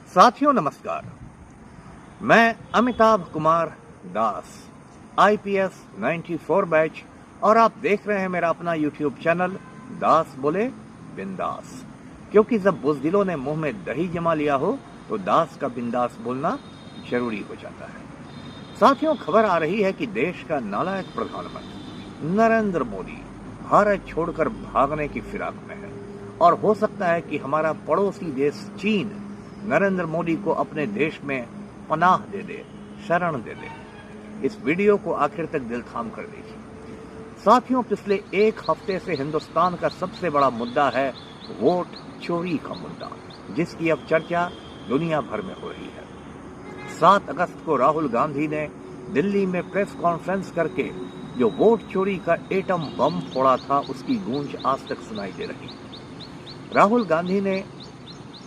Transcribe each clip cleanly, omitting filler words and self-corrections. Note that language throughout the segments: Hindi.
साथियों नमस्कार। मैं अमिताभ कुमार दास, IPS 94 बैच, और आप देख रहे हैं मेरा अपना YouTube चैनल दास बोले बिंदास। क्योंकि जब बुज़दिलों ने मुंह में दही जमा लिया हो तो दास का बिंदास बोलना जरूरी हो जाता है। साथियों, खबर आ रही है कि देश का नालायक प्रधानमंत्री नरेंद्र मोदी भारत छोड़कर भागने की फिराक में है और हो सकता है कि हमारा पड़ोसी देश चीन नरेंद्र मोदी को अपने देश में पनाह दे दे, शरण दे दे। इस वीडियो को आखिर तक दिल थाम कर देखिए। साथियों, पिछले एक हफ्ते से हिंदुस्तान का सबसे बड़ा मुद्दा है वोट चोरी का मुद्दा, जिसकी अब चर्चा दुनिया भर में हो रही है। 7 अगस्त को राहुल गांधी ने दिल्ली में प्रेस कॉन्फ्रेंस करके जो वोट चोरी का एटम बम फोड़ा था, उसकी गूंज आज तक सुनाई दे रही है। राहुल गांधी ने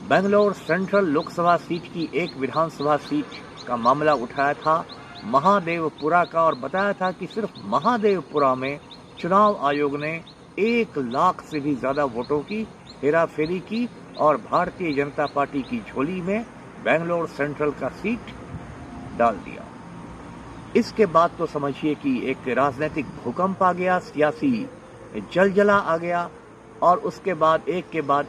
बेंगलोर सेंट्रल लोकसभा सीट की एक विधानसभा सीट का मामला उठाया था, महादेवपुरा का, और बताया था कि सिर्फ महादेवपुरा में चुनाव आयोग ने 1 लाख से भी ज्यादा वोटों की हेराफेरी की और भारतीय जनता पार्टी की झोली में बेंगलोर सेंट्रल का सीट डाल दिया। इसके बाद तो समझिए कि एक राजनीतिक भूकंप आ गया, सियासी जलजला आ गया, और उसके बाद एक के बाद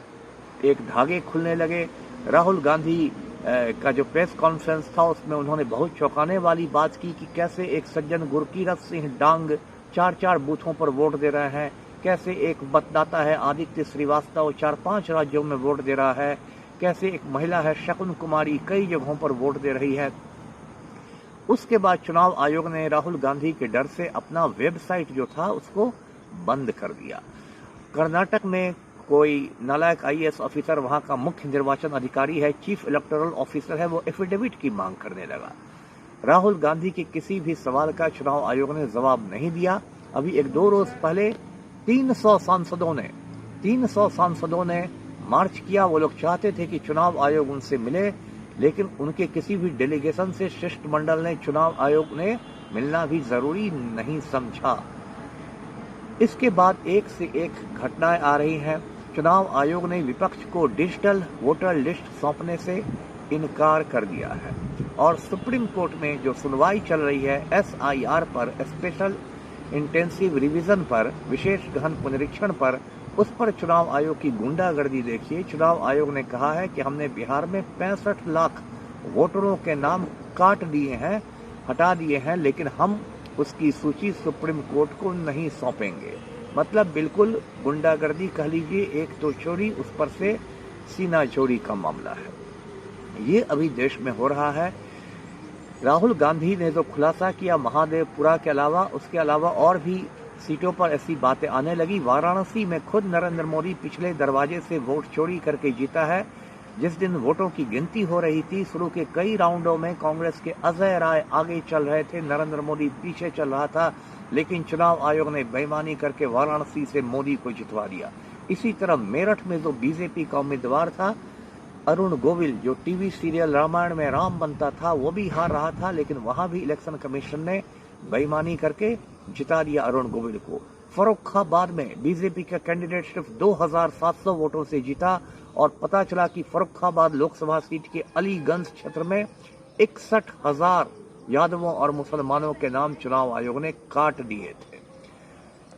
एक धागे खुलने लगे। राहुल गांधी का जो प्रेस कॉन्फ्रेंस था उसमें उन्होंने बहुत चौंकाने वाली बात की कि कैसे एक सज्जन गुरकीरत सिंह डांग 4-4 बूथों पर वोट दे रहे हैं, कैसे एक मतदाता है आदित्य श्रीवास्तव 4-5 राज्यों में वोट दे रहा है, कैसे एक महिला है शकुन कुमारी कई जगहों पर वोट दे रही है। उसके बाद चुनाव आयोग ने राहुल गांधी के डर से अपना वेबसाइट जो था उसको बंद कर दिया। कर्नाटक में कोई नालायक IAS ऑफिसर, वहां का मुख्य निर्वाचन अधिकारी है, चीफ इलेक्टोरल ऑफिसर है, वो एफिडेविट की मांग करने लगा। राहुल गांधी के किसी भी सवाल का चुनाव आयोग ने जवाब नहीं दिया। अभी 1-2 रोज पहले 300 सांसदों ने मार्च किया। वो लोग चाहते थे कि चुनाव आयोग उनसे मिले, लेकिन उनके किसी भी डेलीगेशन से शिष्टमंडल ने चुनाव आयोग ने मिलना भी जरूरी नहीं समझा। इसके बाद एक से एक घटनाएं आ रही हैं। चुनाव आयोग ने विपक्ष को डिजिटल वोटर लिस्ट सौंपने से इनकार कर दिया है और सुप्रीम कोर्ट में जो सुनवाई चल रही है SIR पर, स्पेशल इंटेंसिव रिवीजन पर, विशेष गहन पुनरीक्षण पर, उस पर चुनाव आयोग की गुंडागर्दी देखिए। चुनाव आयोग ने कहा है कि हमने बिहार में 65 लाख वोटरों के नाम काट दिए हैं, हटा दिए हैं, लेकिन हम उसकी सूची सुप्रीम कोर्ट को नहीं सौंपेंगे। मतलब बिल्कुल गुंडागर्दी कह लीजिए, एक तो चोरी, उस पर से सीना चोरी का मामला है। ये अभी देश में हो रहा है। राहुल गांधी ने जो खुलासा किया महादेवपुरा के अलावा, उसके अलावा और भी सीटों पर ऐसी बातें आने लगी। वाराणसी में खुद नरेंद्र मोदी पिछले दरवाजे से वोट चोरी करके जीता है। जिस दिन वोटों की गिनती हो रही थी, शुरू के कई राउंडों में कांग्रेस के अजय राय आगे चल रहे थे, नरेंद्र मोदी पीछे चल रहा था, लेकिन चुनाव आयोग ने बेईमानी करके वाराणसी से मोदी को जितवा दिया। इसी तरह मेरठ में जो बीजेपी का उम्मीदवार था अरुण गोविल, जो टीवी सीरियल रामायण में राम बनता था, वो भी हार रहा था, लेकिन वहां भी इलेक्शन कमीशन ने बेईमानी करके जिता दिया अरुण गोविल को। फर्रुखाबाद में बीजेपी का कैंडिडेट सिर्फ 2700 वोटों से जीता और पता चला कि फर्रुखाबाद लोकसभा सीट के अलीगंज क्षेत्र में 61,000 यादवों और मुसलमानों के नाम चुनाव आयोग ने काट दिए थे।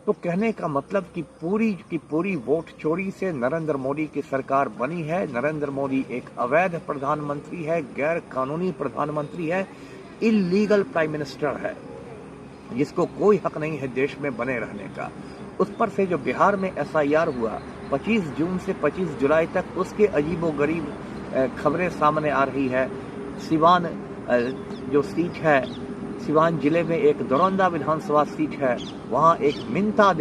तो कहने का मतलब कि पूरी की पूरी वोट चोरी से नरेंद्र मोदी की सरकार बनी है। नरेंद्र मोदी एक अवैध प्रधानमंत्री है, गैर कानूनी प्रधानमंत्री है, इल्लीगल प्राइम मिनिस्टर है, जिसको कोई हक नहीं है देश में बने रहने का। उस पर से जो बिहार में SIR हुआ 25 जून से 25 जुलाई तक, उसके अजीबोगरीब खबरें सामने आ रही है। सिवान जो सीट है, सिवान जिले में एक दरौंदा विधानसभा सीट है, वहां एक मिंता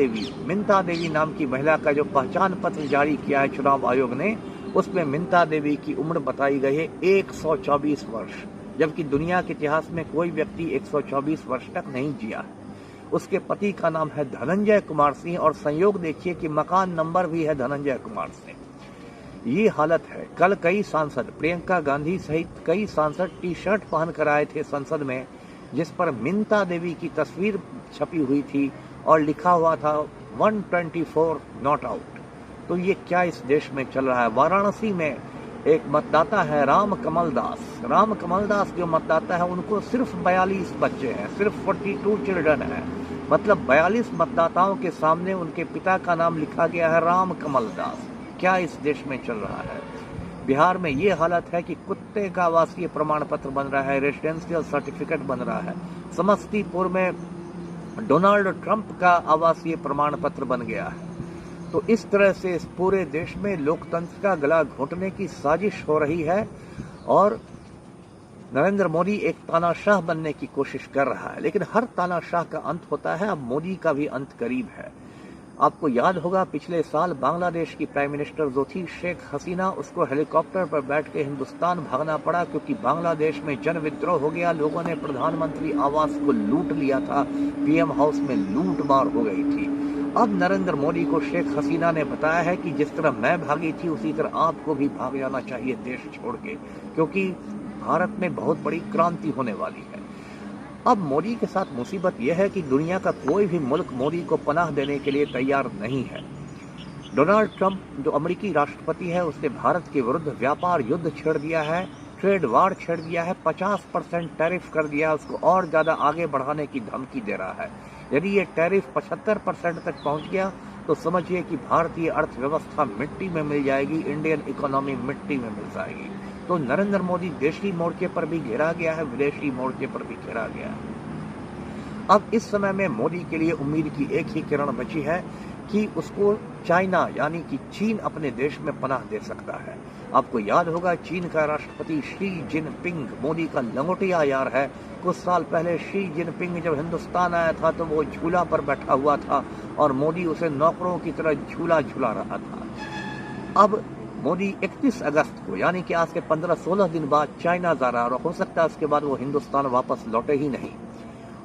देवी नाम की महिला का जो पहचान पत्र जारी किया है चुनाव आयोग ने, उसमें मिंता देवी की उम्र बताई गई है 124 वर्ष, जबकि दुनिया के इतिहास में कोई व्यक्ति 124 वर्ष तक नहीं जिया है। उसके पति का नाम है धनंजय कुमार सिंह और संयोग देखिए कि मकान नंबर भी है धनंजय कुमार सिंह। ये हालत है। कल कई सांसद, प्रियंका गांधी सहित कई सांसद टी-शर्ट पहनकर आए थे संसद में, जिस पर मिंता देवी की तस्वीर छपी हुई थी और लिखा हुआ था 124 नॉट आउट। तो ये क्या इस देश में चल रहा है? वाराणसी में एक मतदाता है राम कमल दास। राम कमल दास जो मतदाता है उनको सिर्फ 42 बच्चे हैं, सिर्फ 42 चिल्ड्रन है। मतलब 42 मतदाताओं के सामने उनके पिता का नाम लिखा गया है राम कमल दास। क्या इस देश में चल रहा है? बिहार में ये हालत है कि कुत्ते का आवासीय प्रमाण पत्र बन रहा है, रेजिडेंशियल सर्टिफिकेट बन रहा है। समस्तीपुर में डोनाल्ड ट्रंप का आवासीय प्रमाण पत्र बन गया है। तो इस तरह से इस पूरे देश में लोकतंत्र का गला घोंटने की साजिश हो रही है और नरेंद्र मोदी एक तानाशाह बनने की कोशिश कर रहा है। लेकिन हर तानाशाह का अंत होता है, अब मोदी का भी अंत करीब है। आपको याद होगा पिछले साल बांग्लादेश की प्राइम मिनिस्टर जो थी शेख हसीना, उसको हेलीकॉप्टर पर बैठ के हिंदुस्तान भागना पड़ा क्योंकि बांग्लादेश में जन विद्रोह हो गया। लोगों ने प्रधानमंत्री आवास को लूट लिया था, पीएम हाउस में लूटमार हो गई थी। अब नरेंद्र मोदी को शेख हसीना ने बताया है कि जिस तरह मैं भागी थी उसी तरह आपको भी भाग जाना चाहिए देश छोड़ के, क्योंकि भारत में बहुत बड़ी क्रांति होने वाली है। अब मोदी के साथ मुसीबत यह है कि दुनिया का कोई भी मुल्क मोदी को पनाह देने के लिए तैयार नहीं है। डोनाल्ड ट्रंप जो अमेरिकी राष्ट्रपति है उसने भारत के विरुद्ध व्यापार युद्ध छेड़ दिया है, ट्रेड वार छेड़ दिया है, 50% टैरिफ कर दिया, उसको और ज्यादा आगे बढ़ाने की धमकी दे रहा है। यदि ये टैरिफ 75% तक पहुंच गया तो समझिए कि भारतीय अर्थव्यवस्था मिट्टी में मिल जाएगी, इंडियन इकोनॉमी मिट्टी में मिल जाएगी। तो नरेंद्र मोदी देशी मोर्चे पर भी घेरा गया है, विदेशी मोर्चे पर भी घेरा गया है। अब इस समय में मोदी के लिए उम्मीद की एक ही किरण बची है कि उसको चाइना यानी कि चीन अपने देश में पनाह दे सकता है। आपको याद होगा चीन का राष्ट्रपति शी जिनपिंग मोदी का लंगोटिया यार है। कुछ साल पहले शी जिनपिंग जब हिंदुस्तान आया था तो वो झूला पर बैठा हुआ था और मोदी उसे नौकरों की तरह झूला झूला रहा था। अब मोदी 31 अगस्त को यानी कि आज के 15-16 दिन बाद चाइना जा रहा है और हो सकता है उसके बाद वो हिंदुस्तान वापस लौटे ही नहीं।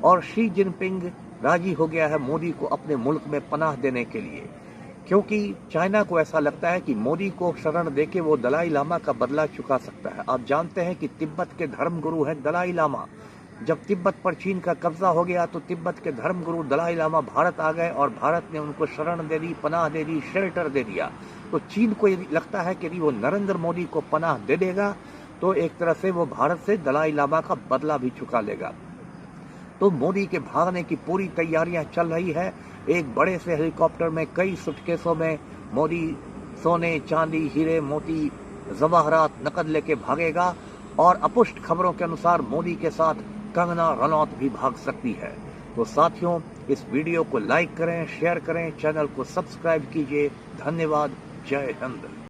और शी जिनपिंग राजी हो गया है मोदी को अपने मुल्क में पनाह देने के लिए, क्योंकि चाइना को ऐसा लगता है कि मोदी को शरण देके वो दलाई लामा का बदला चुका सकता है। आप जानते हैं कि तिब्बत के धर्म गुरु हैं दलाई लामा। जब तिब्बत पर चीन का कब्जा हो गया तो तिब्बत के धर्म गुरु दलाई लामा भारत आ गए और भारत ने उनको शरण दे दी, पनाह दे दी, शेल्टर दे दिया। तो चीन को यदि लगता है कि यदि वो नरेंद्र मोदी को पनाह दे देगा तो एक तरह से वो भारत से दलाई लामा का बदला भी चुका लेगा। तो मोदी के भागने की पूरी तैयारियां चल रही है। एक बड़े से हेलीकॉप्टर में कई सूटकेसों में मोदी सोने, चांदी, हीरे, मोती, जवाहरात, नकद लेके भागेगा और अपुष्ट खबरों के अनुसार मोदी के साथ कंगना रनौत भी भाग सकती है। तो साथियों इस वीडियो को लाइक करें, शेयर करें, चैनल को सब्सक्राइब कीजिए। धन्यवाद। जय हिंद।